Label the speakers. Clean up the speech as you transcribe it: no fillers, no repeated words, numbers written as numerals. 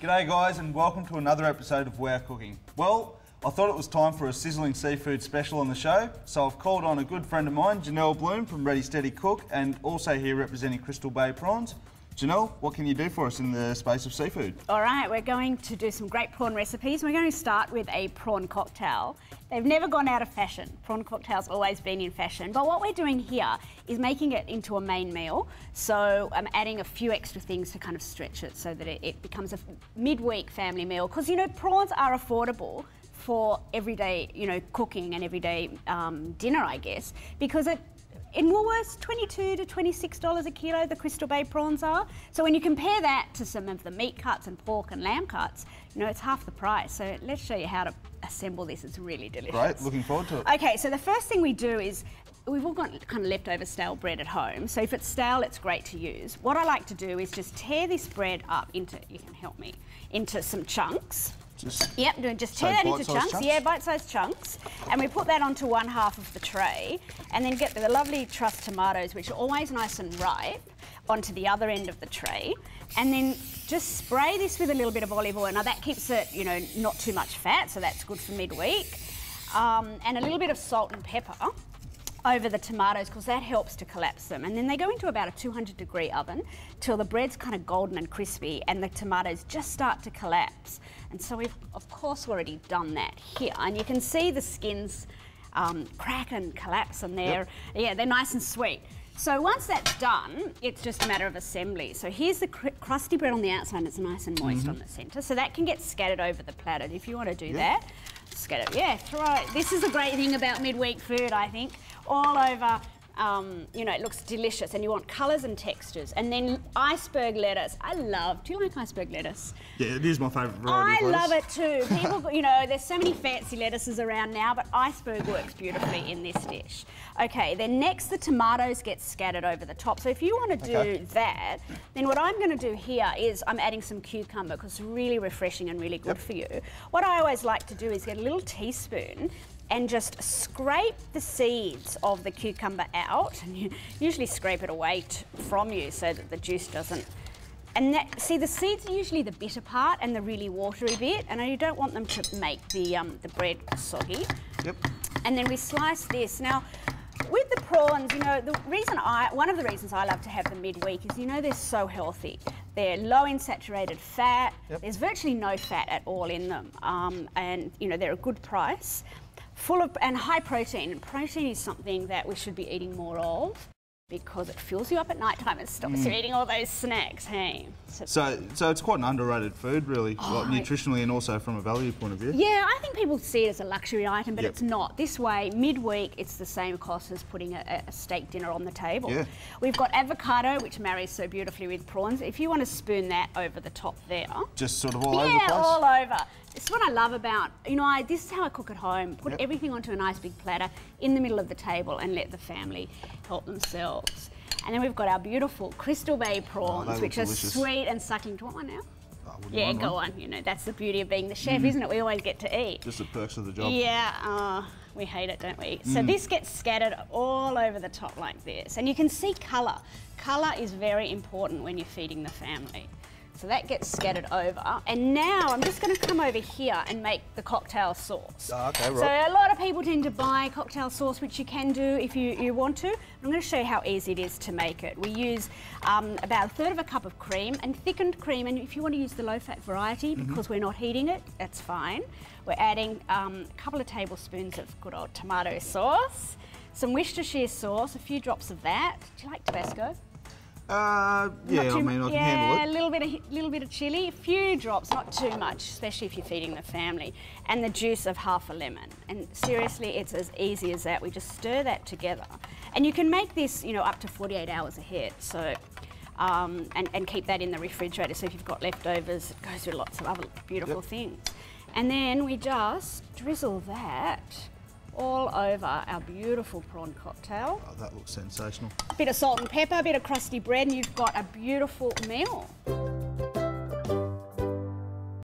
Speaker 1: G'day guys and welcome to another episode of Wow Cooking. Well, I thought it was time for a sizzling seafood special on the show, so I've called on a good friend of mine, Janelle Bloom from Ready Steady Cook, and also here representing Crystal Bay Prawns. Janelle, what can you do for us in the space of seafood?
Speaker 2: All right, we're going to do some great prawn recipes. We're going to start with a prawn cocktail. They've never gone out of fashion. Prawn cocktails always been in fashion. But what we're doing here is making it into a main meal. So I'm adding a few extra things to kind of stretch it so that it becomes a midweek family meal. Because, you know, prawns are affordable for everyday, cooking and everyday dinner, I guess, because in Woolworths, $22 to $26 a kilo, the Crystal Bay prawns are. So when you compare that to some of the meat cuts and pork and lamb cuts, it's half the price. So let's show you how to assemble this. It's really delicious.
Speaker 1: Great, looking forward to it.
Speaker 2: Okay, so the first thing we do is, we've all got kind of leftover stale bread at home. So if it's stale, it's great to use. What I like to do is just tear this bread up into, you can help me, into some chunks. Just tear that into chunks. Yeah, bite-sized chunks. And we put that onto one half of the tray and then get the lovely truss tomatoes, which are always nice and ripe, onto the other end of the tray. And then just spray this with a little bit of olive oil. Now that keeps it, not too much fat, so that's good for midweek. And a little bit of salt and pepper over the tomatoes because that helps to collapse them. And then they go into about a 200-degree oven till the bread's kind of golden and crispy and the tomatoes just start to collapse. And so we've, of course, already done that here. And you can see the skins crack and collapse and they're nice and sweet. So once that's done, it's just a matter of assembly. So here's the crusty bread on the outside and it's nice and moist on the centre. So that can get scattered over the platter. If you want to do that, scatter, throw it. This is the great thing about midweek food, I think. All over, it looks delicious and you want colours and textures. And then iceberg lettuce. Do you like iceberg lettuce?
Speaker 1: Yeah, it is my favourite variety of lettuce.
Speaker 2: I love it too. People, there's so many fancy lettuces around now, but iceberg works beautifully in this dish. Okay, then next the tomatoes get scattered over the top. So if you want to do that, then what I'm going to do here is I'm adding some cucumber because it's really refreshing and really good for you. What I always like to do is get a little teaspoon and just scrape the seeds of the cucumber out. And you usually scrape it away from you so that the juice doesn't. And see, the seeds are usually the bitter part and the really watery bit, and you don't want them to make the bread soggy. Yep. And then we slice this. Now, with the prawns, one of the reasons I love to have them midweek is, they're so healthy. They're low in saturated fat. Yep. There's virtually no fat at all in them. And, they're a good price. Full of, and high protein. And protein is something that we should be eating more of because it fills you up at night time and stops you eating all those snacks, hey?
Speaker 1: So it's quite an underrated food, really, nutritionally and also from a value point of view.
Speaker 2: Yeah, I think people see it as a luxury item, but it's not. This way, midweek, it's the same cost as putting a steak dinner on the table. Yeah. We've got avocado, which marries so beautifully with prawns. If you want to spoon that over the top there.
Speaker 1: Just sort of all over the place?
Speaker 2: Yeah, all over. It's what I love about, this is how I cook at home. Put everything onto a nice big platter in the middle of the table and let the family help themselves. And then we've got our beautiful Crystal Bay prawns, which are sweet and succulent. Do you want one now? Yeah, go on. That's the beauty of being the chef, isn't it? We always get to eat.
Speaker 1: Just the perks of the job.
Speaker 2: Yeah, we hate it, don't we? So this gets scattered all over the top like this. And you can see colour. Colour is very important when you're feeding the family. So that gets scattered over. And now I'm just going to come over here and make the cocktail sauce.
Speaker 1: Okay, right.
Speaker 2: So a lot of people tend to buy cocktail sauce, which you can do if you want to. I'm going to show you how easy it is to make it. We use about a third of a cup of cream and thickened cream. And if you want to use the low-fat variety, because we're not heating it, that's fine. We're adding a couple of tablespoons of good old tomato sauce, some Worcestershire sauce, a few drops of that. Do you like Tabasco?
Speaker 1: I can handle it.
Speaker 2: Yeah, a little bit of chilli, a few drops, not too much, especially if you're feeding the family, and the juice of half a lemon. And seriously, it's as easy as that. We just stir that together, and you can make this, up to 48 hours ahead. So, and keep that in the refrigerator. So if you've got leftovers, it goes with lots of other beautiful things. And then we just drizzle that all over our beautiful prawn cocktail.
Speaker 1: Oh, that looks sensational.
Speaker 2: A bit of salt and pepper, a bit of crusty bread, and you've got a beautiful meal.